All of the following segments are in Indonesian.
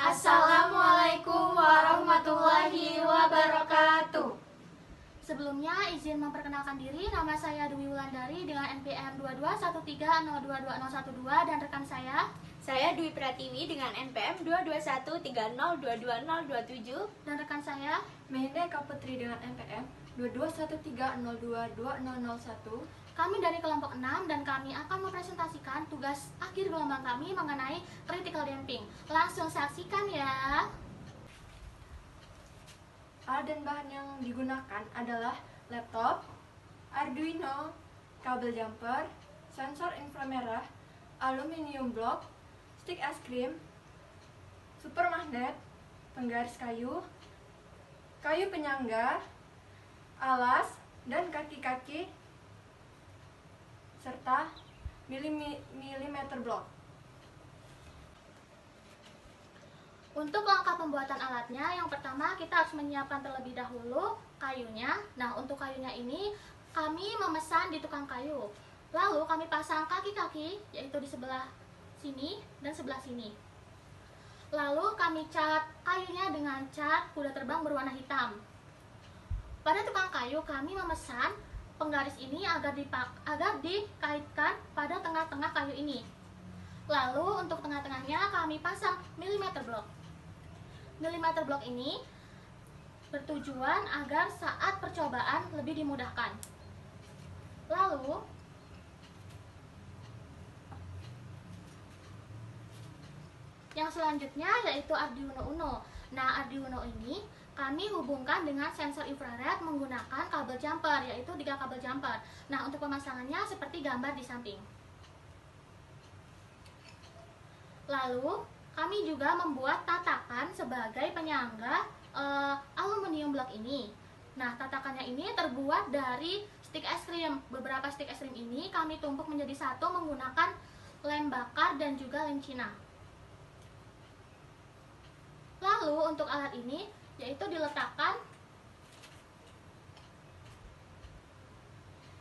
Assalamualaikum warahmatullahi wabarakatuh. Sebelumnya izin memperkenalkan diri, nama saya Dwi Wulandari dengan NPM 2213022012 dan rekan Saya Dwi Pratiwi dengan NPM 22130222027 dan rekan saya Mehinda Kaputri dengan NPM 2213022001. Kami dari kelompok 6 dan kami akan mempresentasikan tugas akhir gelombang kami mengenai critical damping. Langsung saksikan ya. Alat dan bahan yang digunakan adalah laptop, Arduino, kabel jumper, sensor inframerah, aluminium block, stick es krim, super magnet, penggaris kayu, kayu penyangga, alas dan kaki-kaki, serta milimeter block. Untuk langkah pembuatan alatnya, yang pertama kita harus menyiapkan terlebih dahulu kayunya. Nah, untuk kayunya ini kami memesan di tukang kayu. Lalu kami pasang kaki-kaki, yaitu di sebelah sini dan sebelah sini. Lalu kami cat kayunya dengan cat kuda terbang berwarna hitam. Pada tukang kayu kami memesan penggaris ini agar dikaitkan pada tengah-tengah kayu ini. Lalu untuk tengah-tengahnya kami pasang milimeter block. Milimeter block ini bertujuan agar saat percobaan lebih dimudahkan. Lalu yang selanjutnya yaitu Arduino Uno. Nah, Arduino ini kami hubungkan dengan sensor infrared menggunakan kabel jumper, yaitu 3 kabel jumper. Nah, untuk pemasangannya seperti gambar di samping. Lalu kami juga membuat tatakan sebagai penyangga aluminium block ini. Nah, tatakannya ini terbuat dari stick es krim. Beberapa stick es krim ini kami tumpuk menjadi satu menggunakan lem bakar dan juga lem Cina. Lalu untuk alat ini yaitu diletakkan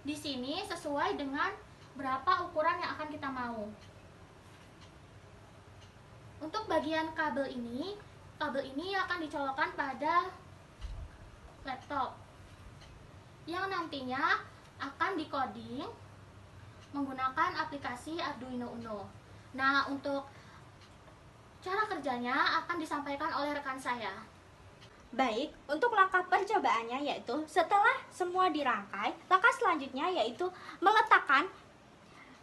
di sini sesuai dengan berapa ukuran yang akan kita mau. Untuk bagian kabel ini akan dicolokkan pada laptop yang nantinya akan dikoding menggunakan aplikasi Arduino Uno. Nah, untuk cara kerjanya akan disampaikan oleh rekan saya. Baik, untuk langkah percobaannya yaitu setelah semua dirangkai, langkah selanjutnya yaitu meletakkan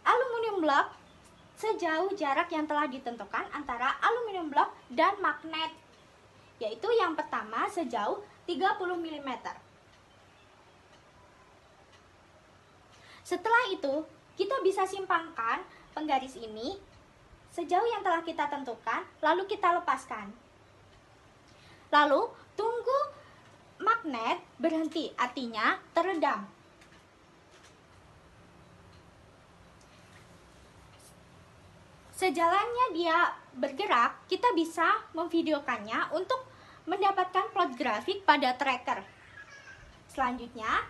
aluminium block sejauh jarak yang telah ditentukan antara aluminium block dan magnet, yaitu yang pertama sejauh 30 mm. Setelah itu, kita bisa simpangkan penggaris ini sejauh yang telah kita tentukan, lalu kita lepaskan. Lalu, tunggu magnet berhenti, artinya teredam. Sejalannya dia bergerak, kita bisa memvideokannya untuk mendapatkan plot grafik pada tracker. Selanjutnya,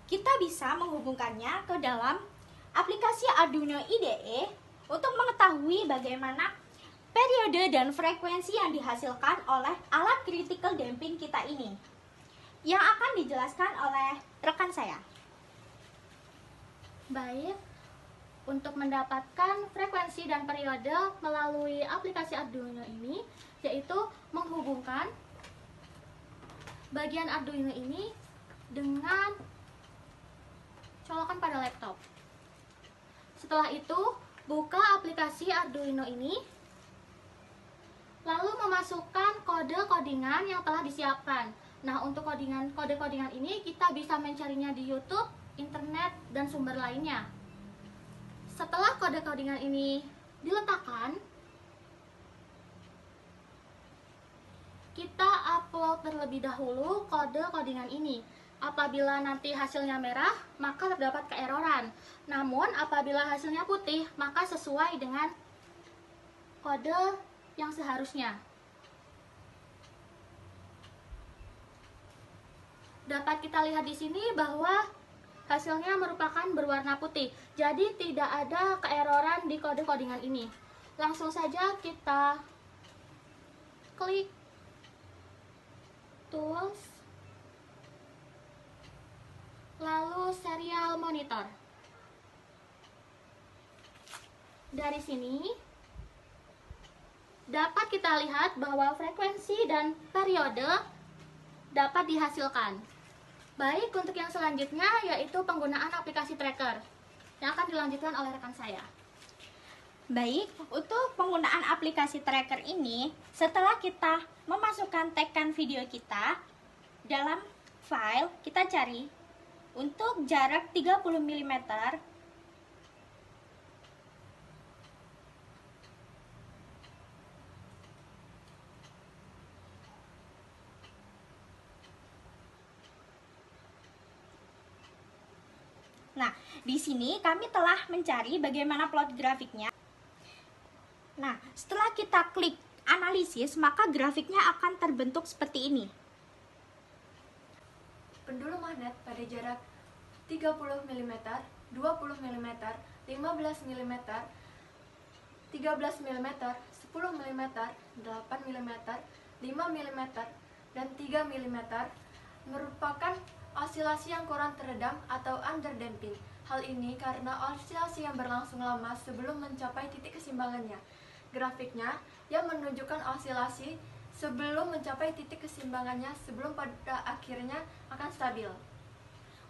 kita bisa menghubungkannya ke dalam aplikasi Arduino IDE untuk mengetahui bagaimana periode dan frekuensi yang dihasilkan oleh alat critical damping kita ini, yang akan dijelaskan oleh rekan saya. Baik, untuk mendapatkan frekuensi dan periode melalui aplikasi Arduino ini, yaitu menghubungkan bagian Arduino ini dengan colokan pada laptop. Setelah itu, buka aplikasi Arduino ini, lalu memasukkan kode codingan yang telah disiapkan. Nah, untuk kode codingan ini kita bisa mencarinya di YouTube, internet, dan sumber lainnya. Setelah kode codingan ini diletakkan, kita upload terlebih dahulu kode codingan ini. Apabila nanti hasilnya merah, maka terdapat keeroran. Namun apabila hasilnya putih, maka sesuai dengan kode yang seharusnya. Dapat kita lihat di sini bahwa hasilnya merupakan berwarna putih. Jadi tidak ada keeroran di kode codingan ini. Langsung saja kita klik Tools, lalu Serial Monitor. Dari sini dapat kita lihat bahwa frekuensi dan periode dapat dihasilkan. Baik, untuk yang selanjutnya yaitu penggunaan aplikasi tracker yang akan dilanjutkan oleh rekan saya. Baik, untuk penggunaan aplikasi tracker ini, setelah kita memasukkan tagkan video kita dalam file, kita cari untuk jarak 30 mm. Nah, di sini kami telah mencari bagaimana plot grafiknya. Nah, setelah kita klik analisis, maka grafiknya akan terbentuk seperti ini. Pendulum magnet pada jarak 30 mm, 20 mm, 15 mm, 13 mm, 10 mm, 8 mm, 5 mm, dan 3 mm merupakan osilasi yang kurang teredam atau underdamping. Hal ini karena osilasi yang berlangsung lama sebelum mencapai titik keseimbangannya. Grafiknya yang menunjukkan osilasi sebelum mencapai titik keseimbangannya sebelum pada akhirnya akan stabil.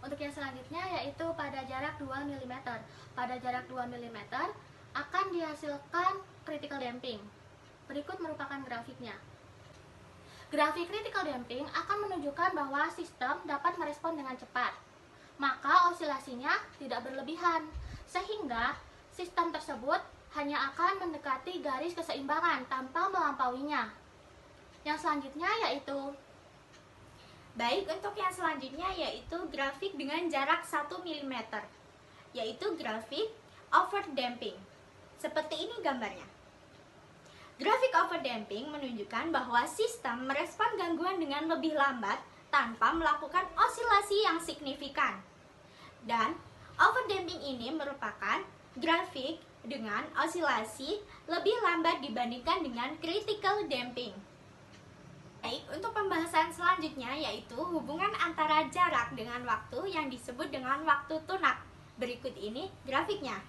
Untuk yang selanjutnya yaitu pada jarak 2 mm. Pada jarak 2 mm akan dihasilkan critical damping. Berikut merupakan grafiknya. Grafik critical damping akan menunjukkan bahwa sistem dapat merespon dengan cepat, maka osilasinya tidak berlebihan, sehingga sistem tersebut hanya akan mendekati garis keseimbangan tanpa melampauinya. Yang selanjutnya yaitu Baik, untuk yang selanjutnya yaitu grafik dengan jarak 1 mm, yaitu grafik overdamping. Seperti ini gambarnya. Grafik overdamping menunjukkan bahwa sistem merespon gangguan dengan lebih lambat tanpa melakukan osilasi yang signifikan. Dan overdamping ini merupakan grafik dengan osilasi lebih lambat dibandingkan dengan critical damping. Baik, untuk pembahasan selanjutnya yaitu hubungan antara jarak dengan waktu yang disebut dengan waktu tunak. Berikut ini grafiknya.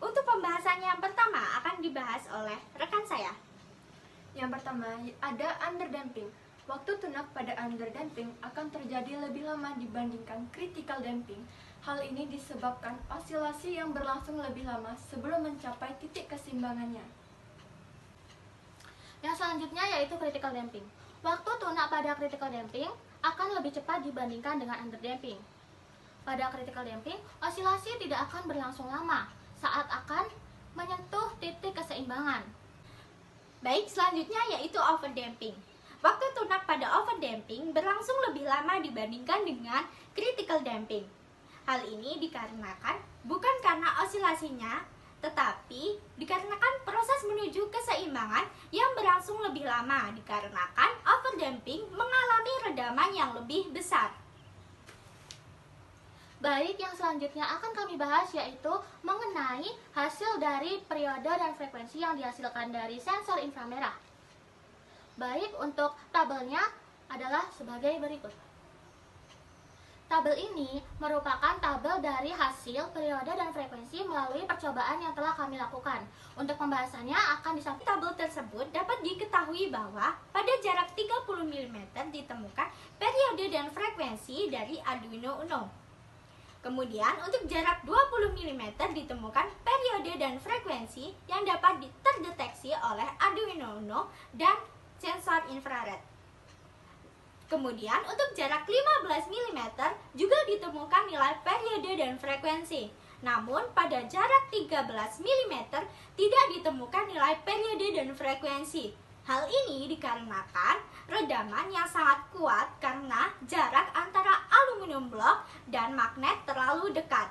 Untuk pembahasan yang pertama akan dibahas oleh rekan saya. Yang pertama ada underdamping. Waktu tunak pada underdamping akan terjadi lebih lama dibandingkan critical damping. Hal ini disebabkan osilasi yang berlangsung lebih lama sebelum mencapai titik keseimbangannya. yang selanjutnya yaitu critical damping. Waktu tunak pada critical damping akan lebih cepat dibandingkan dengan underdamping. Pada critical damping, osilasi tidak akan berlangsung lama saat akan menyentuh titik keseimbangan. Baik, selanjutnya yaitu overdamping. Waktu tunak pada overdamping berlangsung lebih lama dibandingkan dengan critical damping. Hal ini dikarenakan bukan karena osilasinya, tetapi dikarenakan proses menuju keseimbangan yang berlangsung lebih lama dikarenakan overdamping mengalami redaman yang lebih besar. Baik, yang selanjutnya akan kami bahas yaitu mengenai hasil dari periode dan frekuensi yang dihasilkan dari sensor inframerah. Baik, untuk tabelnya adalah sebagai berikut. Tabel ini merupakan tabel dari hasil periode dan frekuensi melalui percobaan yang telah kami lakukan. Untuk pembahasannya akan disampaikan. Tabel tersebut dapat diketahui bahwa pada jarak 30 mm ditemukan periode dan frekuensi dari Arduino Uno. Kemudian untuk jarak 20 mm ditemukan periode dan frekuensi yang dapat terdeteksi oleh Arduino Uno dan sensor infrared. Kemudian untuk jarak 15 mm juga ditemukan nilai periode dan frekuensi. Namun pada jarak 13 mm tidak ditemukan nilai periode dan frekuensi. Hal ini dikarenakan redaman yang sangat kuat karena jarak antara aluminium blok dan magnet terlalu dekat.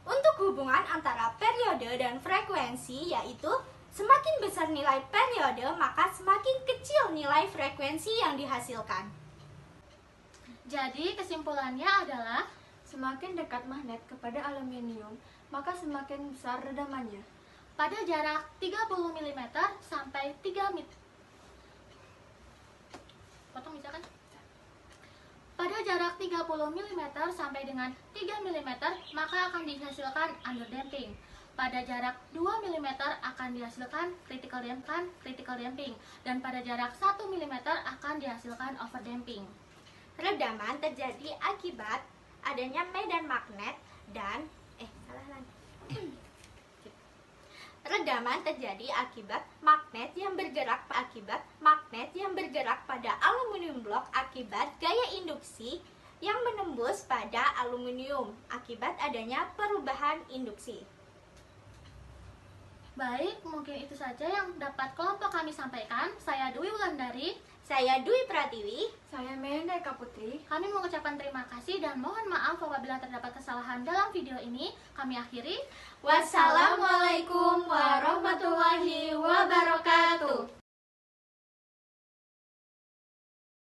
Untuk hubungan antara periode dan frekuensi yaitu semakin besar nilai periode maka semakin kecil nilai frekuensi yang dihasilkan. Jadi kesimpulannya adalah Semakin dekat magnet kepada aluminium, maka semakin besar redamannya. pada jarak 30 mm sampai 3 potong bisa kan? Pada jarak 30 mm sampai dengan 3 mm maka akan dihasilkan underdamping. Pada jarak 2 mm akan dihasilkan critical damping, dan pada jarak 1 mm akan dihasilkan overdamping. Redaman terjadi akibat adanya medan magnet dan Redaman terjadi akibat magnet yang bergerak pada aluminium blok akibat gaya induksi yang menembus pada aluminium akibat adanya perubahan induksi. Baik, mungkin itu saja yang dapat kelompok kami sampaikan. Saya Dwi Wulandari. Saya Dwi Pratiwi. Saya Menda Eka Putri. Kami mengucapkan terima kasih dan mohon maaf apabila terdapat kesalahan dalam video ini. Kami akhiri. Wassalamualaikum warahmatullahi wabarakatuh.